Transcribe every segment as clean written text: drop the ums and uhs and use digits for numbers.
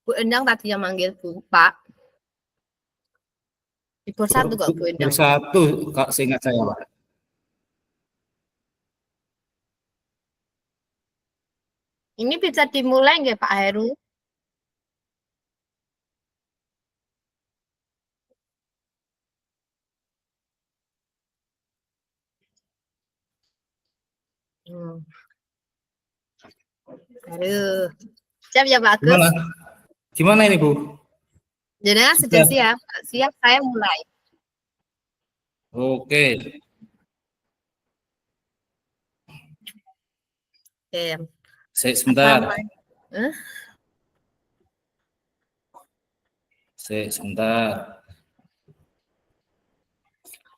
Bu Endang tadi yang manggil Bu, Pak. Libur satu kok Bu Endang. Bersatu, Kak, seingat saya, Pak. Ini bisa dimulai nggak Pak Heru? Aduh, siap ya Pak Agus? Gimana ini Bu? Jenengan sudah siap? Siap, saya mulai. Oke. Oke. Sebentar. Huh? Sebentar.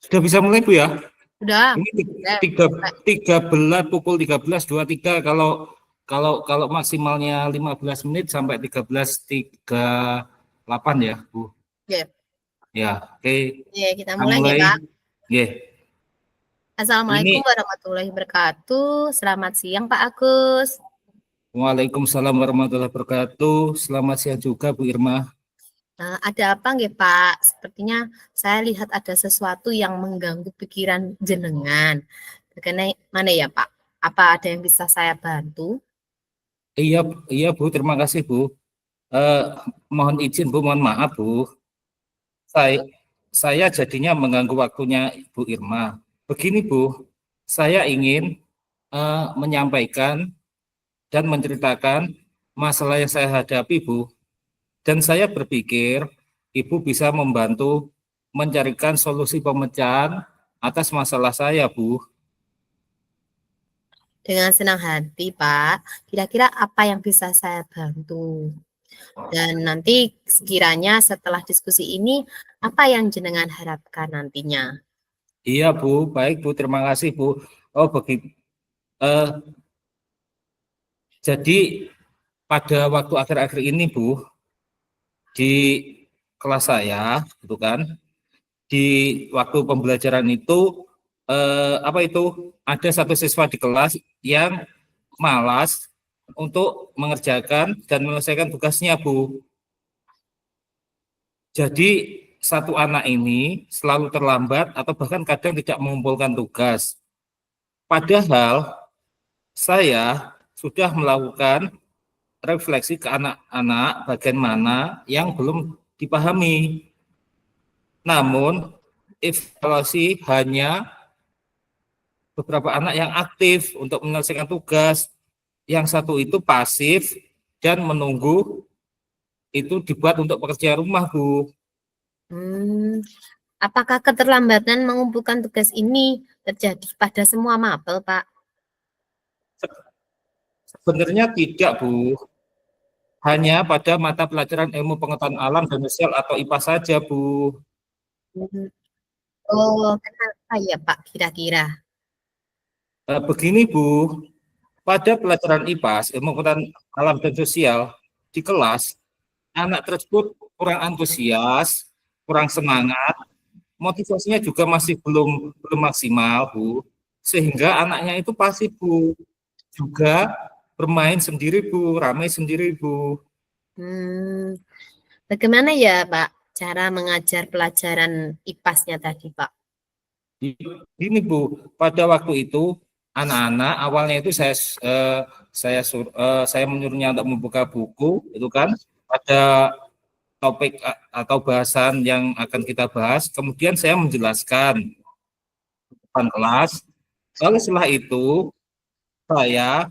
Sudah bisa mulai Bu ya? Sudah. Ini 13 pukul 13.23 kalau maksimalnya 15 menit sampai 13.38 ya, Bu. Yeah. Ya, oke. Ya, kita mulai ya, Pak. Yeah. Assalamualaikum warahmatullahi wabarakatuh. Selamat siang, Pak Agus. Waalaikumsalam warahmatullahi wabarakatuh. Selamat siang juga, Bu Irma. Ada apa nggih Pak? Sepertinya saya lihat ada sesuatu yang mengganggu pikiran jenengan. Bagaimana ya Pak? Apa ada yang bisa saya bantu? Iya Bu, terima kasih Bu. Mohon izin Bu, mohon maaf Bu. Saya jadinya mengganggu waktunya Bu Irma. Begini Bu, saya ingin menyampaikan dan menceritakan masalah yang saya hadapi Bu. Dan saya berpikir Ibu bisa membantu mencarikan solusi pemecahan atas masalah saya, Bu. Dengan senang hati, Pak. Kira-kira apa yang bisa saya bantu? Dan nanti sekiranya setelah diskusi ini, apa yang jenengan harapkan nantinya? Iya, Bu. Baik, Bu. Terima kasih, Bu. Oh, begitu. Jadi pada waktu akhir-akhir ini, Bu, di kelas saya, gitu kan, di waktu pembelajaran itu, ada satu siswa di kelas yang malas untuk mengerjakan dan menyelesaikan tugasnya, Bu. Jadi satu anak ini selalu terlambat atau bahkan kadang tidak mengumpulkan tugas. Padahal saya sudah melakukan refleksi ke anak-anak bagian mana yang belum dipahami. Namun evaluasi hanya beberapa anak yang aktif untuk menyelesaikan tugas. Yang satu itu pasif dan menunggu itu dibuat untuk pekerjaan rumah, Bu. Apakah keterlambatan mengumpulkan tugas ini terjadi pada semua mapel, Pak? Sebenarnya tidak, Bu. Hanya pada mata pelajaran ilmu pengetahuan alam dan sosial atau IPA saja, Bu. Oh, kenapa ya, Pak, kira-kira? Begini, Bu. Pada pelajaran IPA, ilmu pengetahuan alam dan sosial, di kelas, anak tersebut kurang antusias, kurang semangat, motivasinya juga masih belum maksimal, Bu. Sehingga anaknya itu pasif, Bu. Juga bermain sendiri, Bu, ramai sendiri, Bu. Bagaimana ya, Pak, cara mengajar pelajaran IPAS-nya tadi, Pak? Ini Bu, pada waktu itu anak-anak awalnya itu saya menyuruhnya untuk membuka buku, itu kan ada topik atau bahasan yang akan kita bahas. Kemudian saya menjelaskan depan kelas. Lalu setelah itu saya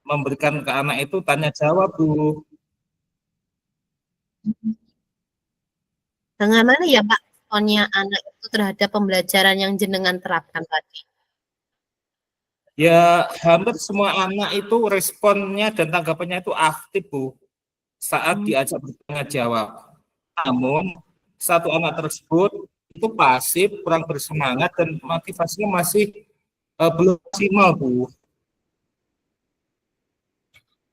memberikan ke anak itu tanya jawab, Bu. Bagaimana ya, Pak, responnya anak itu terhadap pembelajaran yang jenengan terapkan tadi? Ya, hampir semua anak itu responnya dan tanggapannya itu aktif, Bu, saat diajak bertanya jawab. Namun, satu anak tersebut itu pasif, kurang bersemangat, dan motivasinya masih belum maksimal, Bu.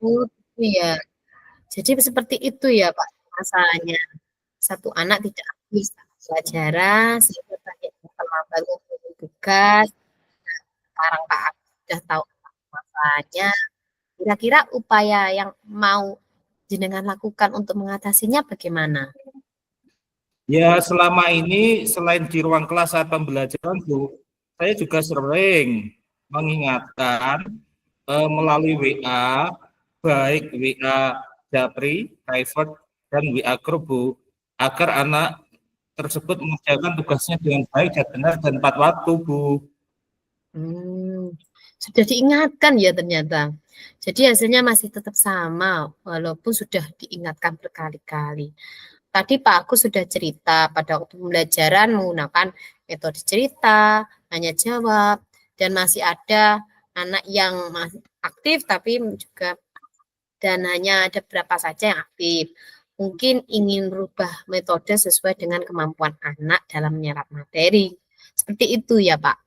Oh, gitu ya. Jadi seperti itu ya, Pak, masalahnya. Satu anak tidak bisa pelajaran, sehingga banyak yang terlambat untuk tugas. Sekarang Pak sudah tahu masalahnya, Kira-kira upaya yang mau jenengan lakukan untuk mengatasinya bagaimana? Ya, selama ini selain di ruang kelas saat pembelajaran, Bu, saya juga sering mengingatkan melalui WA, baik WA Japri, private, dan WA grup, Bu, agar anak tersebut mengerjakan tugasnya dengan baik dan benar dan tepat waktu, Bu. Sudah diingatkan ya ternyata. Jadi hasilnya masih tetap sama walaupun sudah diingatkan berkali-kali. Tadi Pak Agus sudah cerita pada waktu pembelajaran menggunakan metode cerita, tanya jawab, dan masih ada anak yang masih aktif tapi juga dan hanya ada berapa saja yang aktif. Mungkin ingin merubah metode sesuai dengan kemampuan anak dalam menyerap materi. Seperti itu ya Pak.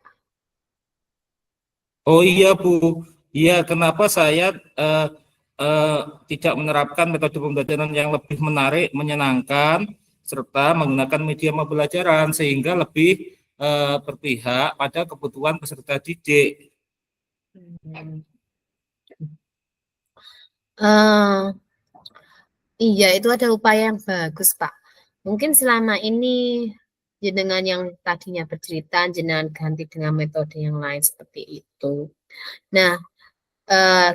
Oh iya, Bu. Iya, kenapa saya eh, eh, tidak menerapkan metode pembelajaran yang lebih menarik, menyenangkan, serta menggunakan media pembelajaran sehingga lebih berpihak pada kebutuhan peserta didik. Hmm. Uh, iya, itu ada upaya yang bagus, Pak. Mungkin selama ini jenengan yang tadinya bercerita, jenengan ganti dengan metode yang lain seperti itu. Nah,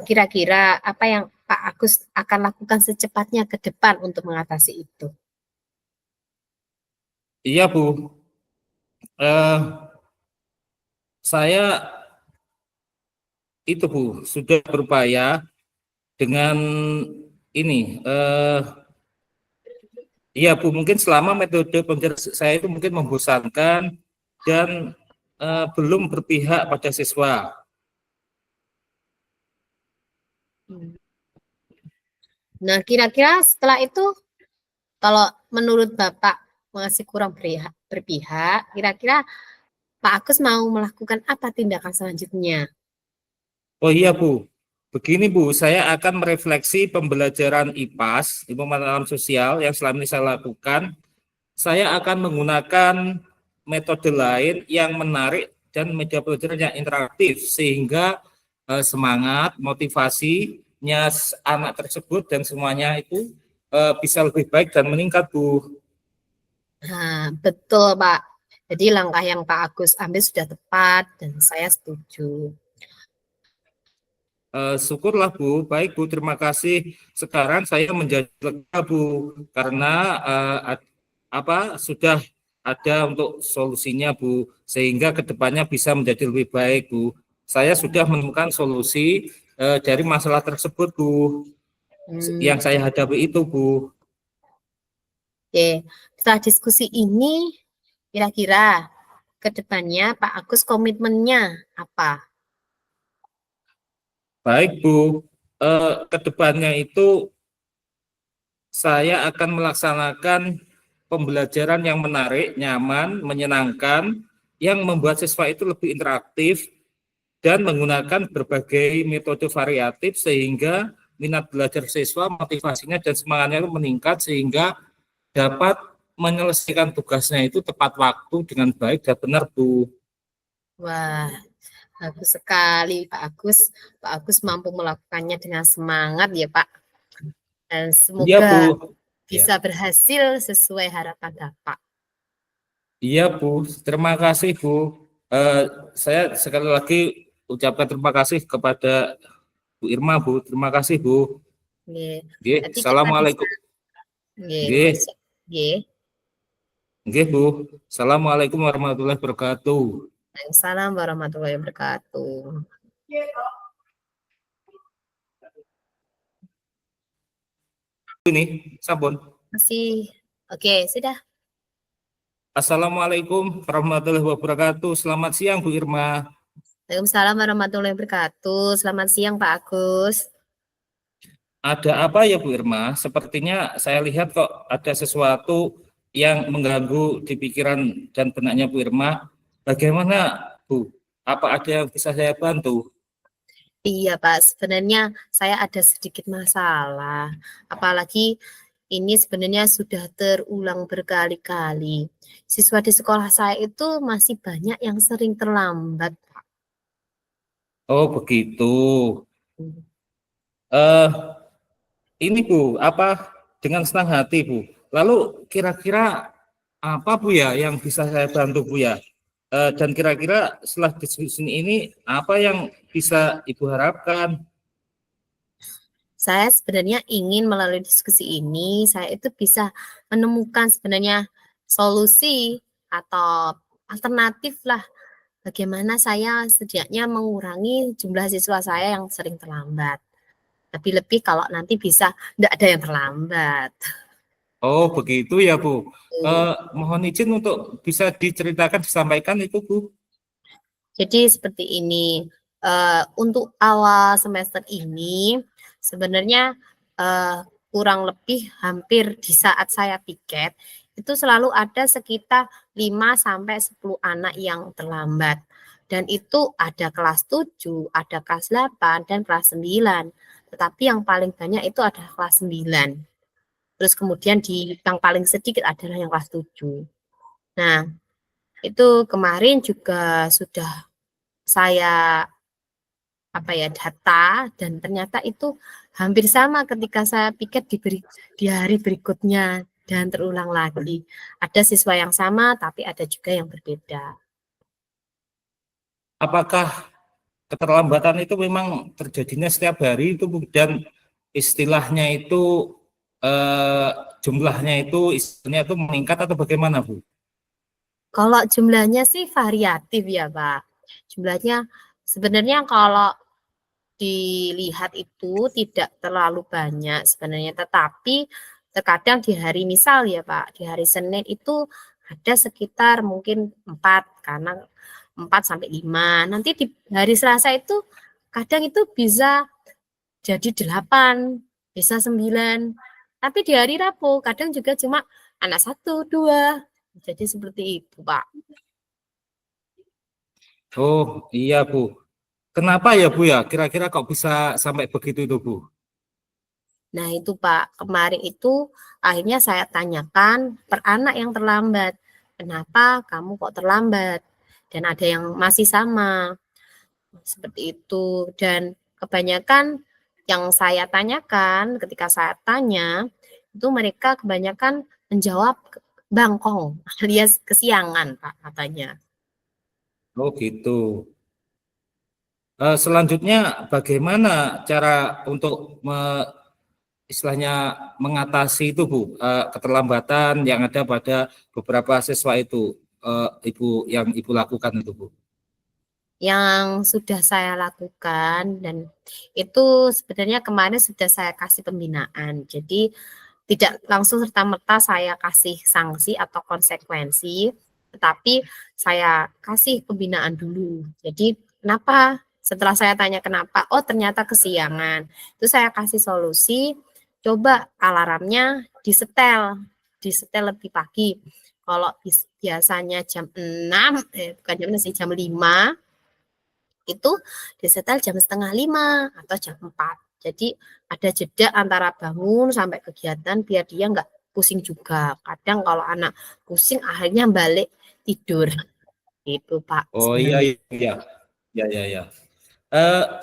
kira-kira apa yang Pak Agus akan lakukan secepatnya ke depan untuk mengatasi itu? Iya, Bu. Eh, saya itu, Bu, sudah berupaya dengan ini. Iya, Bu, mungkin selama metode pembelajaran saya itu mungkin membosankan dan belum berpihak pada siswa. Nah, kira-kira setelah itu, kalau menurut Bapak masih kurang berpihak, kira-kira Pak Agus mau melakukan apa tindakan selanjutnya? Oh iya, Bu. Begini, Bu, saya akan merefleksi pembelajaran IPAS, Ilmu Pengetahuan Sosial, yang selama ini saya lakukan. Saya akan menggunakan metode lain yang menarik dan media pembelajaran yang interaktif, sehingga semangat, motivasinya anak tersebut dan semuanya itu bisa lebih baik dan meningkat, Bu. Nah, betul, Pak. Jadi langkah yang Pak Agus ambil sudah tepat dan saya setuju. Syukurlah, Bu. Baik, Bu, terima kasih. Sekarang saya menjadi lega, Bu, karena sudah ada untuk solusinya, Bu, sehingga kedepannya bisa menjadi lebih baik, Bu. Saya sudah menemukan solusi dari masalah tersebut, Bu, yang saya hadapi itu, Bu. Oke, setelah diskusi ini, kira-kira ke depannya Pak Agus komitmennya apa? Baik, Bu. Kedepannya itu saya akan melaksanakan pembelajaran yang menarik, nyaman, menyenangkan, yang membuat siswa itu lebih interaktif dan menggunakan berbagai metode variatif sehingga minat belajar siswa, motivasinya dan semangatnya itu meningkat sehingga dapat menyelesaikan tugasnya itu tepat waktu dengan baik dan benar, Bu. Wah, bagus sekali Pak Agus. Pak Agus mampu melakukannya dengan semangat ya Pak. Dan Iya, Bu. semoga Ya. bisa berhasil sesuai harapan Bapak. Iya, Bu. Terima kasih, Bu. Saya sekali lagi ucapkan terima kasih kepada Bu Irma, Bu. Terima kasih, Bu. Nggih. Nggih, Berarti kita bisa assalamualaikum. nggih, Nggih, Mas. Nggih. nggih, Bu. Assalamualaikum warahmatullahi wabarakatuh. Waalaikumsalam warahmatullahi wabarakatuh. Ini, sampun. Masih. Oke, sudah. Assalamualaikum warahmatullahi wabarakatuh. Selamat siang, Bu Irma. Waalaikumsalam warahmatullahi wabarakatuh. Selamat siang, Pak Agus. Ada apa ya, Bu Irma? Sepertinya saya lihat kok ada sesuatu yang mengganggu di pikiran dan benaknya Bu Irma. Bagaimana, Bu? Apa ada yang bisa saya bantu? Iya, Pak. Sebenarnya saya ada sedikit masalah. Apalagi ini sebenarnya sudah terulang berkali-kali. Siswa di sekolah saya itu masih banyak yang sering terlambat, Pak. Oh, begitu. Eh, ini Bu, apa dengan senang hati Bu. Lalu kira-kira apa Bu ya yang bisa saya bantu Bu ya? Dan kira-kira setelah diskusi ini apa yang bisa Ibu harapkan? Saya sebenarnya ingin melalui diskusi ini, saya itu bisa menemukan sebenarnya solusi atau alternatif lah bagaimana saya setidaknya mengurangi jumlah siswa saya yang sering terlambat. Lebih-lebih kalau nanti bisa tidak ada yang terlambat. Oh begitu ya Bu. Tuh. Mohon izin untuk bisa diceritakan, disampaikan itu Bu. Jadi seperti ini, untuk awal semester ini sebenarnya, eee, kurang lebih hampir di saat saya piket, itu selalu ada sekitar 5 sampai 10 anak yang terlambat. Dan itu ada kelas 7, ada kelas 8, dan kelas 9. Tetapi yang paling banyak itu adalah kelas 9. Terus kemudian yang paling sedikit adalah yang kelas 7. Nah, itu kemarin juga sudah saya data dan ternyata itu hampir sama ketika saya piket di hari berikutnya dan terulang lagi. Ada siswa yang sama tapi ada juga yang berbeda. Apakah keterlambatan itu memang terjadinya setiap hari itu Bu, dan istilahnya itu eh, jumlahnya itu istilahnya itu meningkat atau bagaimana Bu? Kalau jumlahnya sih variatif ya, Pak. Jumlahnya sebenarnya kalau dilihat itu tidak terlalu banyak sebenarnya, tetapi terkadang di hari misal ya Pak, di hari Senin itu ada sekitar mungkin 4 karena 4 sampai 5. Nanti di hari Selasa itu kadang itu bisa jadi 8, bisa 9. Tapi di hari Rabu kadang juga cuma anak 1, 2. Jadi seperti itu, Pak. Oh iya Bu. Kenapa ya Bu ya? Kira-kira kok bisa sampai begitu itu Bu? Nah itu Pak, kemarin itu akhirnya saya tanyakan per anak yang terlambat. Kenapa kamu kok terlambat? Dan ada yang masih sama, seperti itu. Dan kebanyakan yang saya tanyakan, ketika saya tanya, itu mereka kebanyakan menjawab bangkong alias kesiangan Pak katanya. Oh gitu. Selanjutnya bagaimana cara untuk istilahnya mengatasi itu Bu, keterlambatan yang ada pada beberapa siswa itu, Ibu lakukan itu Bu? Yang sudah saya lakukan dan itu sebenarnya kemarin sudah saya kasih pembinaan. Jadi tidak langsung serta-merta saya kasih sanksi atau konsekuensi, tetapi saya kasih pembinaan dulu. Jadi kenapa? Setelah saya tanya kenapa, oh ternyata kesiangan. Itu saya kasih solusi, coba alarmnya disetel lebih pagi. Kalau biasanya jam 6, bukan jam 6 sih, jam 5, itu disetel jam setengah 5 atau jam 4. Jadi ada jeda antara bangun sampai kegiatan biar dia nggak pusing juga. Kadang kalau anak pusing akhirnya balik tidur. Itu Pak Oh iya sebenarnya. iya iya iya. Iya.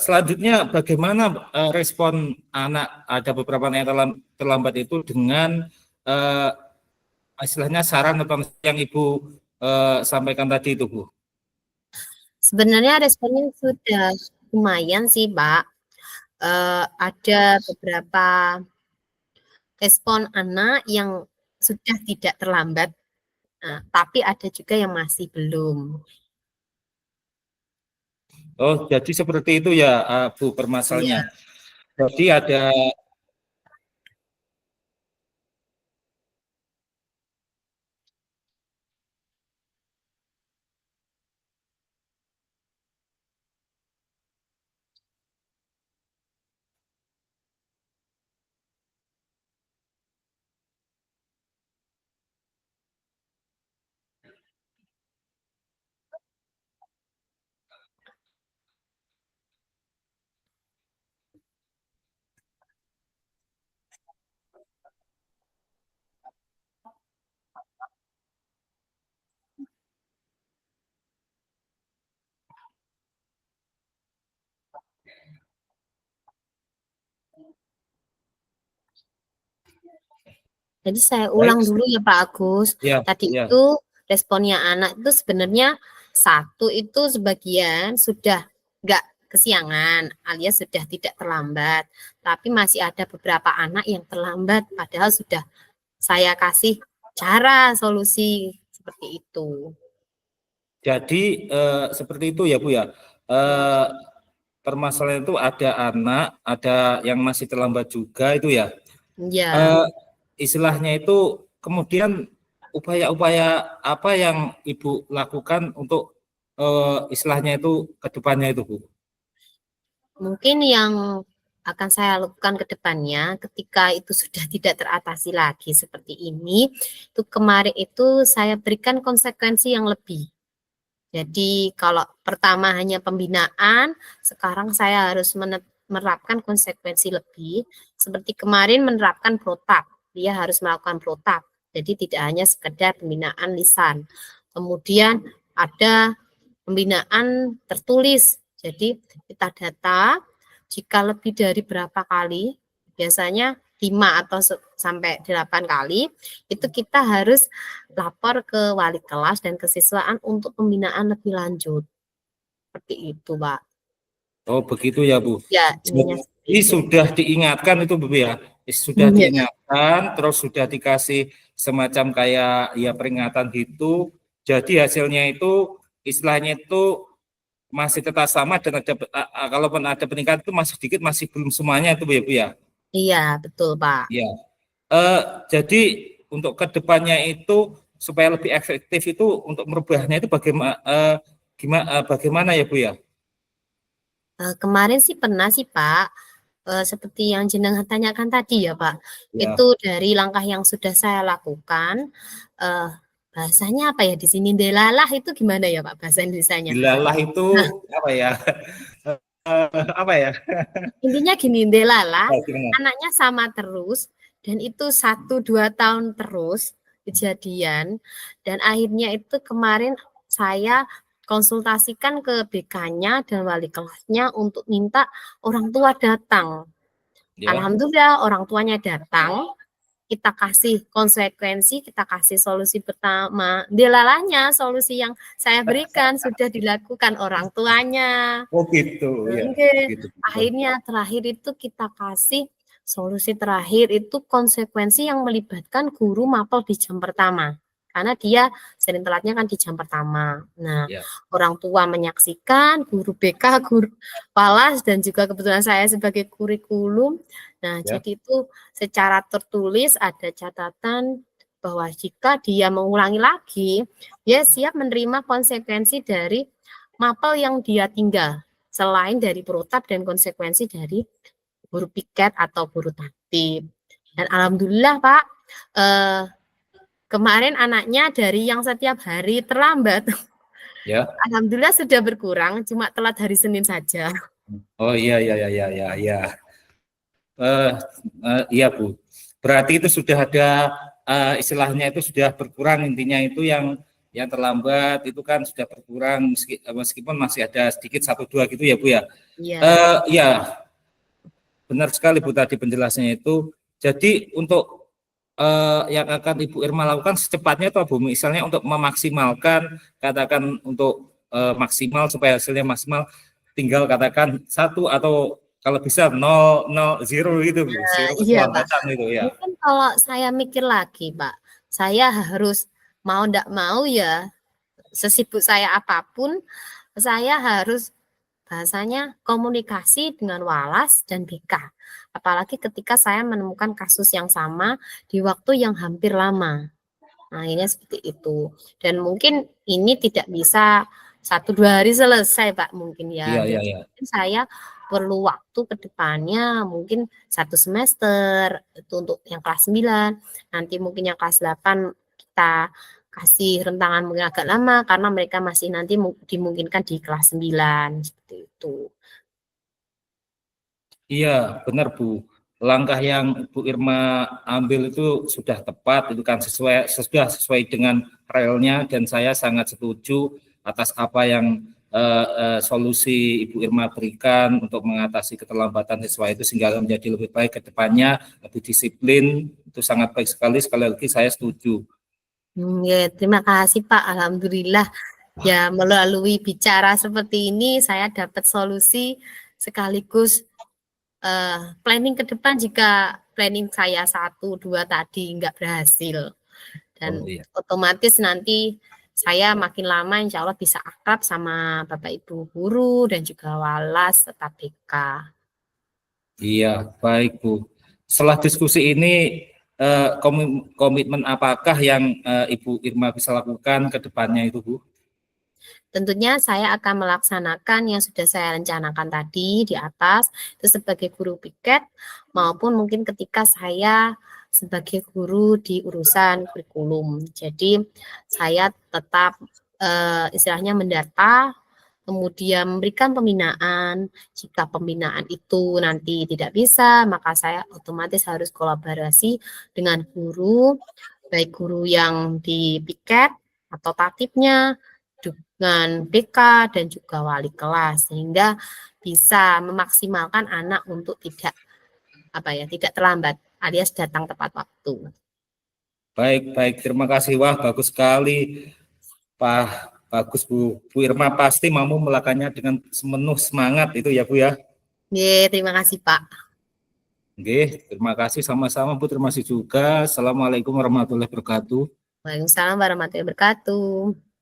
Selanjutnya bagaimana respon anak, ada beberapa anak yang terlambat itu dengan eh, istilahnya saran atau yang Ibu sampaikan tadi itu Bu? Sebenarnya responnya sudah lumayan sih Pak. Ada beberapa respon anak yang sudah tidak terlambat, tapi ada juga yang masih belum. Oh jadi seperti itu ya Bu permasalahannya. Iya. Jadi ada. Jadi saya Baik, ulang dulu ya Pak Agus. ya, Tadi ya. itu responnya anak itu sebenarnya satu itu sebagian sudah nggak kesiangan alias sudah tidak terlambat. Tapi masih ada beberapa anak yang terlambat padahal sudah saya kasih cara solusi seperti itu. Jadi seperti itu ya Bu ya. Eh, Permasalahan itu ada anak, ada yang masih terlambat juga itu ya. Ya, Eh, Istilahnya itu kemudian upaya-upaya apa yang Ibu lakukan untuk istilahnya itu ke depannya itu Bu? mungkin yang akan saya lakukan ke depannya ketika itu sudah tidak teratasi lagi seperti ini, itu kemarin itu saya berikan konsekuensi yang lebih. Jadi kalau pertama hanya pembinaan, sekarang saya harus menerapkan konsekuensi lebih. Seperti kemarin menerapkan protap, dia harus melakukan protap. Jadi tidak hanya sekedar pembinaan lisan. Kemudian ada pembinaan tertulis. Jadi kita data jika lebih dari berapa kali, biasanya 5 atau sampai 8 kali, itu kita harus lapor ke wali kelas dan kesiswaan untuk pembinaan lebih lanjut. Seperti itu, Pak. Oh begitu ya Bu. Ya, ininya seperti Jadi itu. sudah diingatkan itu Bu ya, sudah Ya, diingatkan, terus sudah dikasih semacam kayak ya peringatan gitu. Jadi hasilnya itu istilahnya itu masih tetap sama dan ada kalaupun ada peningkatan itu masih sedikit, masih belum semuanya itu Bu ya Bu ya. iya, betul, Pak. Ya. Eh, jadi untuk kedepannya itu supaya lebih efektif itu untuk merubahnya itu bagaimana bagaimana ya Bu ya? Kemarin sih pernah sih, Pak. Seperti yang jenengan tanyakan tadi ya, Pak. Ya. Itu dari langkah yang sudah saya lakukan, eh, bahasanya apa ya di sini delalah itu gimana ya, Pak, bahasa Indonesianya? Dilalah itu Nah, apa ya? Apa ya? intinya gini, delalah Oh, gimana? anaknya sama terus dan itu 1-2 tahun terus kejadian dan akhirnya itu kemarin saya konsultasikan ke BK-nya dan wali kelasnya untuk minta orang tua datang. Ya. Alhamdulillah orang tuanya datang, kita kasih konsekuensi, kita kasih solusi pertama. Delalanya solusi yang saya berikan sudah dilakukan orang tuanya. Oh gitu, ya. Oke, Gitu. akhirnya terakhir itu kita kasih solusi terakhir itu konsekuensi yang melibatkan guru mapel di jam pertama. Karena dia sering telatnya kan di jam pertama. Nah, Ya, orang tua menyaksikan, guru BK, guru Palas, dan juga kebetulan saya sebagai kurikulum. Nah, ya. jadi itu secara tertulis ada catatan bahwa jika dia mengulangi lagi, dia siap menerima konsekuensi dari mapel yang dia tinggal selain dari protap dan konsekuensi dari guru piket atau guru tatib. Dan alhamdulillah Pak, eh, kemarin anaknya dari yang setiap hari terlambat, Ya. alhamdulillah sudah berkurang, cuma telat hari Senin saja. Oh iya iya iya iya iya. Iya. Eh, iya Bu. Berarti itu sudah ada istilahnya itu sudah berkurang intinya itu yang terlambat itu kan sudah berkurang meskipun masih ada sedikit satu dua gitu ya Bu ya. Iya, Ya benar sekali Bu tadi penjelasannya itu. Jadi untuk yang akan Ibu Irma lakukan secepatnya atau Bu, misalnya untuk memaksimalkan, katakan untuk maksimal supaya hasilnya maksimal, tinggal katakan satu atau kalau bisa nol nol zero gitu Bu, zero iya Pak. keterlambatan itu ya. Mungkin kalau saya mikir lagi Pak, saya harus mau ndak mau ya, sesibuk saya apapun, saya harus bahasanya komunikasi dengan Walas dan BK. Apalagi ketika saya menemukan kasus yang sama di waktu yang hampir lama. Nah, akhirnya seperti itu. Dan mungkin ini tidak bisa 1-2 hari selesai, Pak, mungkin Iya ya. iya Jadi iya. mungkin saya perlu waktu ke depannya mungkin 1 semester itu untuk yang kelas 9. Nanti mungkin yang kelas 8 kita kasih rentangan mungkin agak lama karena mereka masih nanti dimungkinkan di kelas 9 seperti itu. Iya, benar Bu. Langkah yang Bu Irma ambil itu sudah tepat, itu kan sudah sesuai dengan relnya dan saya sangat setuju atas apa yang solusi Ibu Irma berikan untuk mengatasi keterlambatan siswa itu sehingga menjadi lebih baik ke depannya, lebih disiplin, itu sangat baik sekali. Sekali lagi saya setuju. Ya, terima kasih Pak. Alhamdulillah ya melalui bicara seperti ini saya dapat solusi sekaligus planning ke depan jika planning saya 1, 2 tadi nggak berhasil. Dan Iya. otomatis nanti saya makin lama insya Allah bisa akrab sama Bapak Ibu guru dan juga walas serta BK. Iya, baik Bu. Setelah diskusi ini, komitmen apakah yang Ibu Irma bisa lakukan ke depannya itu Bu? Tentunya saya akan melaksanakan yang sudah saya rencanakan tadi di atas, itu sebagai guru piket, maupun mungkin ketika saya sebagai guru di urusan kurikulum. Jadi saya tetap istilahnya mendata, kemudian memberikan pembinaan. Jika pembinaan itu nanti tidak bisa, maka saya otomatis harus kolaborasi dengan guru, baik guru yang di piket atau tatipnya, dengan BK dan juga wali kelas, sehingga bisa memaksimalkan anak untuk tidak terlambat alias datang tepat waktu. Baik, terima kasih. Wah, bagus sekali. Bagus Bu. Bu Irma pasti mau melakukannya dengan semenuh semangat itu ya Bu ya. Terima kasih Pak. Oke, terima kasih sama-sama Bu. Terima kasih juga. Assalamualaikum warahmatullahi wabarakatuh. Waalaikumsalam warahmatullahi wabarakatuh.